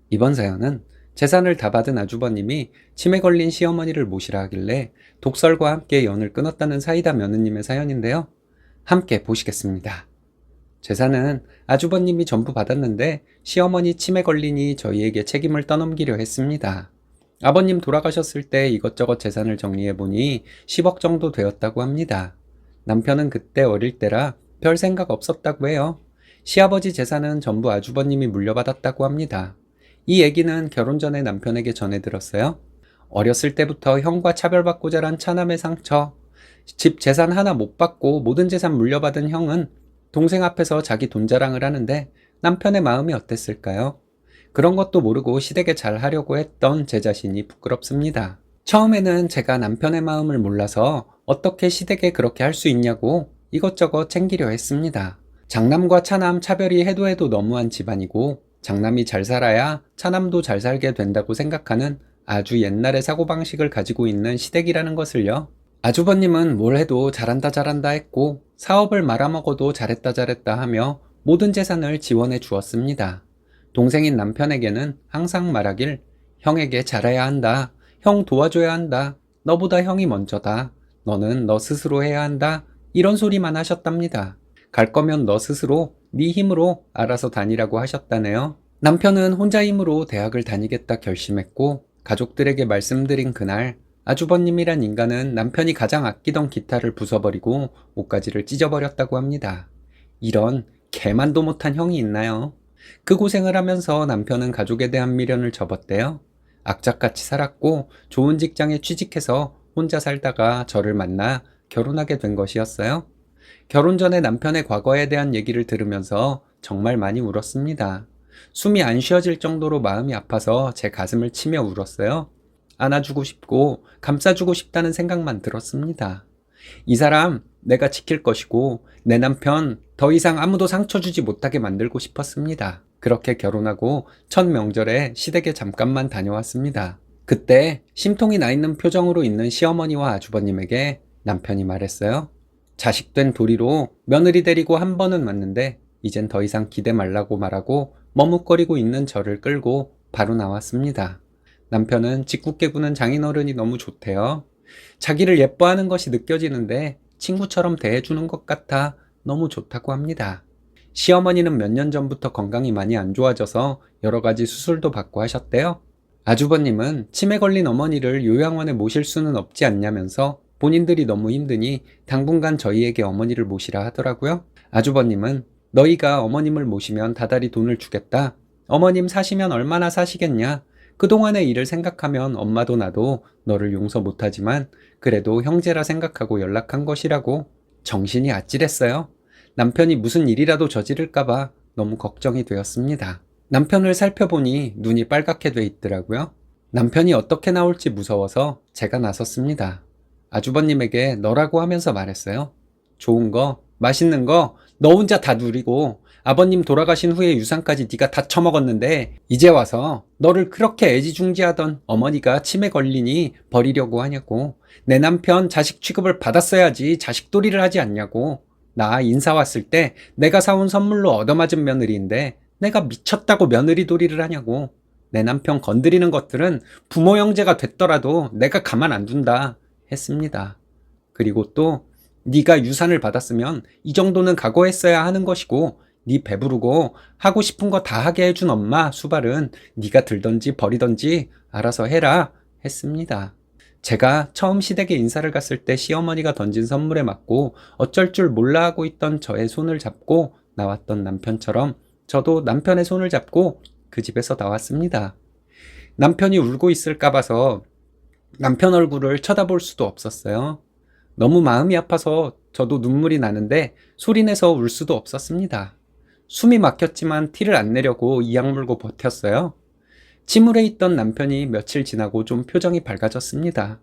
이번 사연은 재산을 다 받은 아주버님이 치매 걸린 시어머니를 모시라 하길래 독설과 함께 연을 끊었다는 사이다 며느님의 사연인데요. 함께 보시겠습니다. 재산은 아주버님이 전부 받았는데 시어머니 치매 걸리니 저희에게 책임을 떠넘기려 했습니다. 아버님 돌아가셨을 때 이것저것 재산을 정리해보니 10억 정도 되었다고 합니다. 남편은 그때 어릴 때라 별 생각 없었다고 해요. 시아버지 재산은 전부 아주버님이 물려받았다고 합니다. 이 얘기는 결혼 전에 남편에게 전해 들었어요. 어렸을 때부터 형과 차별받고 자란 차남의 상처, 집 재산 하나 못 받고 모든 재산 물려받은 형은 동생 앞에서 자기 돈 자랑을 하는데 남편의 마음이 어땠을까요? 그런 것도 모르고 시댁에 잘 하려고 했던 제 자신이 부끄럽습니다. 처음에는 제가 남편의 마음을 몰라서 어떻게 시댁에 그렇게 할 수 있냐고 이것저것 챙기려 했습니다. 장남과 차남 차별이 해도 해도 너무한 집안이고 장남이 잘 살아야 차남도 잘 살게 된다고 생각하는 아주 옛날의 사고방식을 가지고 있는 시댁이라는 것을요. 아주버님은 뭘 해도 잘한다 잘한다 했고 사업을 말아먹어도 잘했다 잘했다 하며 모든 재산을 지원해 주었습니다. 동생인 남편에게는 항상 말하길 형에게 잘해야 한다. 형 도와줘야 한다. 너보다 형이 먼저다. 너는 너 스스로 해야 한다. 이런 소리만 하셨답니다. 갈 거면 너 스스로 네 힘으로 알아서 다니라고 하셨다네요. 남편은 혼자 힘으로 대학을 다니겠다 결심했고 가족들에게 말씀드린 그날 아주버님이란 인간은 남편이 가장 아끼던 기타를 부숴버리고 옷가지를 찢어버렸다고 합니다. 이런 개만도 못한 형이 있나요? 그 고생을 하면서 남편은 가족에 대한 미련을 접었대요. 악착같이 살았고 좋은 직장에 취직해서 혼자 살다가 저를 만나 결혼하게 된 것이었어요. 결혼 전에 남편의 과거에 대한 얘기를 들으면서 정말 많이 울었습니다. 숨이 안 쉬어질 정도로 마음이 아파서 제 가슴을 치며 울었어요. 안아주고 싶고 감싸주고 싶다는 생각만 들었습니다. 이 사람 내가 지킬 것이고 내 남편 더 이상 아무도 상처 주지 못하게 만들고 싶었습니다. 그렇게 결혼하고 첫 명절에 시댁에 잠깐만 다녀왔습니다. 그때 심통이 나 있는 표정으로 있는 시어머니와 아주버님에게 남편이 말했어요. 자식된 도리로 며느리 데리고 한 번은 왔는데 이젠 더 이상 기대 말라고 말하고 머뭇거리고 있는 저를 끌고 바로 나왔습니다. 남편은 짓궂게 구는 장인어른이 너무 좋대요. 자기를 예뻐하는 것이 느껴지는데 친구처럼 대해주는 것 같아 너무 좋다고 합니다. 시어머니는 몇 년 전부터 건강이 많이 안 좋아져서 여러 가지 수술도 받고 하셨대요. 아주버님은 치매 걸린 어머니를 요양원에 모실 수는 없지 않냐면서 본인들이 너무 힘드니 당분간 저희에게 어머니를 모시라 하더라고요. 아주버님은 너희가 어머님을 모시면 다달이 돈을 주겠다. 어머님 사시면 얼마나 사시겠냐. 그동안의 일을 생각하면 엄마도 나도 너를 용서 못하지만 그래도 형제라 생각하고 연락한 것이라고. 정신이 아찔했어요. 남편이 무슨 일이라도 저지를까봐 너무 걱정이 되었습니다. 남편을 살펴보니 눈이 빨갛게 돼 있더라고요. 남편이 어떻게 나올지 무서워서 제가 나섰습니다. 아주버님에게 너라고 하면서 말했어요. 좋은 거, 맛있는 거 너 혼자 다 누리고 아버님 돌아가신 후에 유산까지 네가 다 처먹었는데 이제 와서 너를 그렇게 애지중지하던 어머니가 치매 걸리니 버리려고 하냐고. 내 남편 자식 취급을 받았어야지 자식돌이를 하지 않냐고. 나 인사 왔을 때 내가 사온 선물로 얻어맞은 며느리인데 내가 미쳤다고 며느리돌이를 하냐고. 내 남편 건드리는 것들은 부모 형제가 됐더라도 내가 가만 안 둔다 했습니다. 그리고 또 네가 유산을 받았으면 이 정도는 각오했어야 하는 것이고 네 배부르고 하고 싶은 거 다 하게 해준 엄마 수발은 네가 들던지 버리던지 알아서 해라 했습니다. 제가 처음 시댁에 인사를 갔을 때 시어머니가 던진 선물에 맞고 어쩔 줄 몰라 하고 있던 저의 손을 잡고 나왔던 남편처럼 저도 남편의 손을 잡고 그 집에서 나왔습니다. 남편이 울고 있을까 봐서 남편 얼굴을 쳐다볼 수도 없었어요. 너무 마음이 아파서 저도 눈물이 나는데 소리내서 울 수도 없었습니다. 숨이 막혔지만 티를 안 내려고 이악 물고 버텼어요. 침울해 있던 남편이 며칠 지나고 좀 표정이 밝아졌습니다.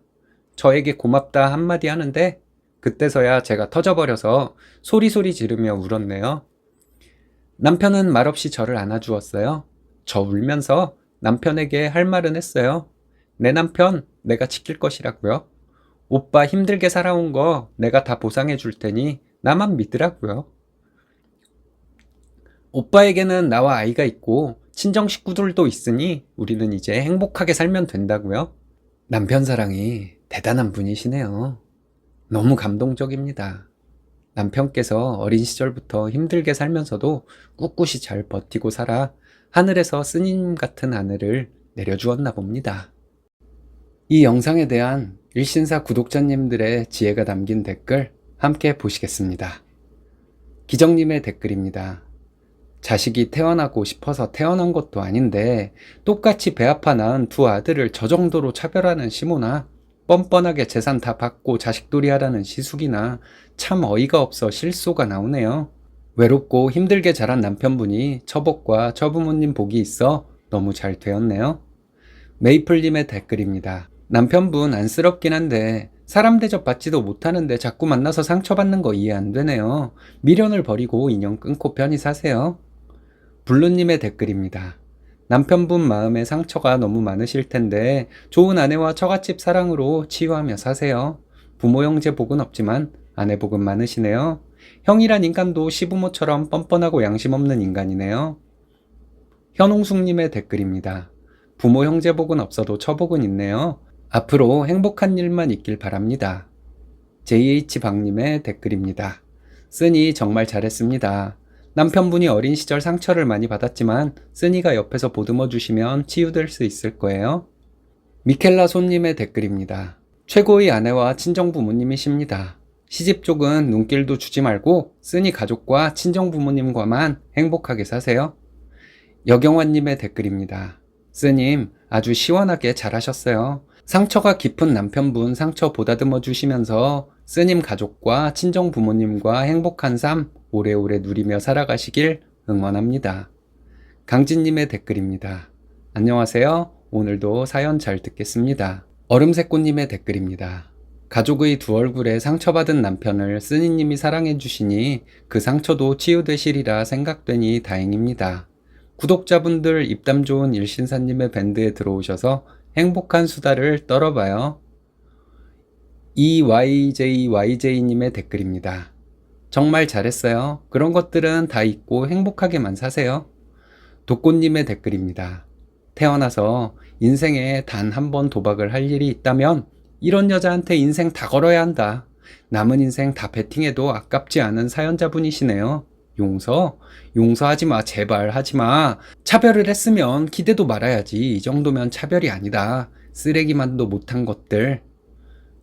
저에게 고맙다 한마디 하는데 그때서야 제가 터져버려서 소리소리 지르며 울었네요. 남편은 말없이 저를 안아주었어요. 저 울면서 남편에게 할 말은 했어요. 내 남편 내가 지킬 것이라고요. 오빠 힘들게 살아온 거 내가 다 보상해 줄 테니 나만 믿으라고요. 오빠에게는 나와 아이가 있고 친정 식구들도 있으니 우리는 이제 행복하게 살면 된다고요? 남편 사랑이 대단한 분이시네요. 너무 감동적입니다. 남편께서 어린 시절부터 힘들게 살면서도 꿋꿋이 잘 버티고 살아 하늘에서 스님 같은 아내를 내려주었나 봅니다. 이 영상에 대한 일신사 구독자님들의 지혜가 담긴 댓글 함께 보시겠습니다. 기정님의 댓글입니다. 자식이 태어나고 싶어서 태어난 것도 아닌데 똑같이 배 아파 낳은 두 아들을 저 정도로 차별하는 시모나 뻔뻔하게 재산 다 받고 자식돌이 하라는 시숙이나 참 어이가 없어 실소가 나오네요. 외롭고 힘들게 자란 남편분이 처복과 처부모님 복이 있어 너무 잘 되었네요. 메이플님의 댓글입니다. 남편분 안쓰럽긴 한데 사람 대접 받지도 못하는데 자꾸 만나서 상처받는 거 이해 안 되네요. 미련을 버리고 인연 끊고 편히 사세요. 블루님의 댓글입니다. 남편분 마음에 상처가 너무 많으실 텐데 좋은 아내와 처갓집 사랑으로 치유하며 사세요. 부모 형제 복은 없지만 아내 복은 많으시네요. 형이란 인간도 시부모처럼 뻔뻔하고 양심 없는 인간이네요. 현홍숙님의 댓글입니다. 부모 형제 복은 없어도 처복은 있네요. 앞으로 행복한 일만 있길 바랍니다. JH박님의 댓글입니다. 쓰니 정말 잘했습니다. 남편분이 어린 시절 상처를 많이 받았지만 쓰니가 옆에서 보듬어 주시면 치유될 수 있을 거예요. 미켈라 손님의 댓글입니다. 최고의 아내와 친정 부모님이십니다. 시집 쪽은 눈길도 주지 말고 쓰니 가족과 친정 부모님과만 행복하게 사세요. 여경환님의 댓글입니다. 쓰님 아주 시원하게 잘하셨어요. 상처가 깊은 남편분 상처 보다듬어 주시면서 쓰님 가족과 친정 부모님과 행복한 삶 오래오래 누리며 살아가시길 응원합니다. 강진님의 댓글입니다. 안녕하세요. 오늘도 사연 잘 듣겠습니다. 얼음새꽃님의 댓글입니다. 가족의 두 얼굴에 상처받은 남편을 쓰니님이 사랑해 주시니 그 상처도 치유되시리라 생각되니 다행입니다. 구독자분들 입담 좋은 일신사님의 밴드에 들어오셔서 행복한 수다를 떨어봐요. EYJYJ님의 댓글입니다. 정말 잘했어요. 그런 것들은 다 잊고 행복하게만 사세요. 독꽃님의 댓글입니다. 태어나서 인생에 단 한 번 도박을 할 일이 있다면 이런 여자한테 인생 다 걸어야 한다. 남은 인생 다 베팅해도 아깝지 않은 사연자분이시네요. 용서하지 마. 제발 하지 마. 차별을 했으면 기대도 말아야지. 이 정도면 차별이 아니다. 쓰레기만도 못한 것들.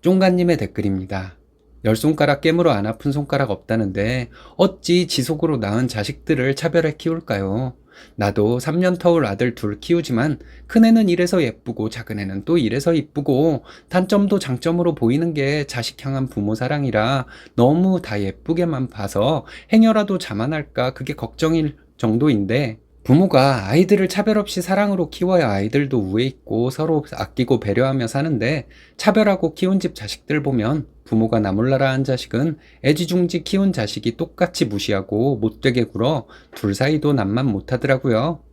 쫑가님의 댓글입니다. 10손가락 깨물어 안 아픈 손가락 없다는데 어찌 지속으로 낳은 자식들을 차별해 키울까요? 나도 3년 터울 아들 둘 키우지만 큰애는 이래서 예쁘고 작은애는 또 이래서 이쁘고 단점도 장점으로 보이는 게 자식 향한 부모 사랑이라 너무 다 예쁘게만 봐서 행여라도 자만할까 그게 걱정일 정도인데 부모가 아이들을 차별 없이 사랑으로 키워야 아이들도 우애 있고 서로 아끼고 배려하며 사는데 차별하고 키운 집 자식들 보면 부모가 나몰라라 한 자식은 애지중지 키운 자식이 똑같이 무시하고 못되게 굴어 둘 사이도 남만 못하더라고요.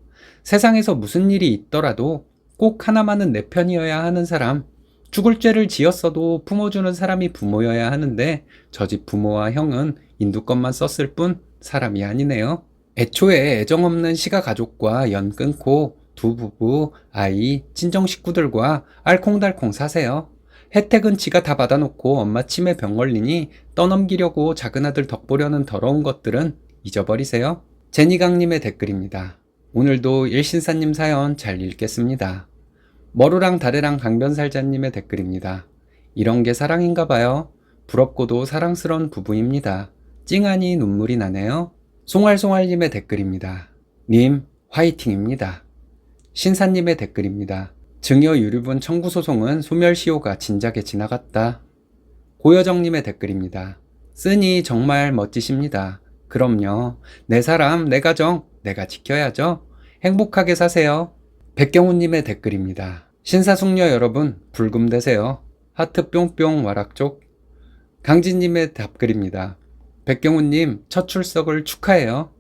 세상에서 무슨 일이 있더라도 꼭 하나만은 내 편이어야 하는 사람, 죽을 죄를 지었어도 품어주는 사람이 부모여야 하는데 저 집 부모와 형은 인두껏만 썼을 뿐 사람이 아니네요. 애초에 애정 없는 시가 가족과 연 끊고 두 부부, 아이, 친정 식구들과 알콩달콩 사세요. 혜택은 지가 다 받아놓고 엄마 치매 병 걸리니 떠넘기려고 작은 아들 덕보려는 더러운 것들은 잊어버리세요. 제니강님의 댓글입니다. 오늘도 일신사님 사연 잘 읽겠습니다. 머루랑 다래랑 강변살자님의 댓글입니다. 이런 게 사랑인가 봐요. 부럽고도 사랑스러운 부부입니다. 찡하니 눈물이 나네요. 송알송알님의 댓글입니다. 님 화이팅입니다. 신사님의 댓글입니다. 증여 유류분 청구 소송은 소멸시효가 진작에 지나갔다. 고여정님의 댓글입니다. 쓰니 정말 멋지십니다. 그럼요. 내 사람, 내 가정, 내가 지켜야죠. 행복하게 사세요. 백경훈님의 댓글입니다. 신사숙녀 여러분, 불금 되세요. 하트 뿅뿅 와락쪽. 강진님의 답글입니다. 백경훈님 첫 출석을 축하해요.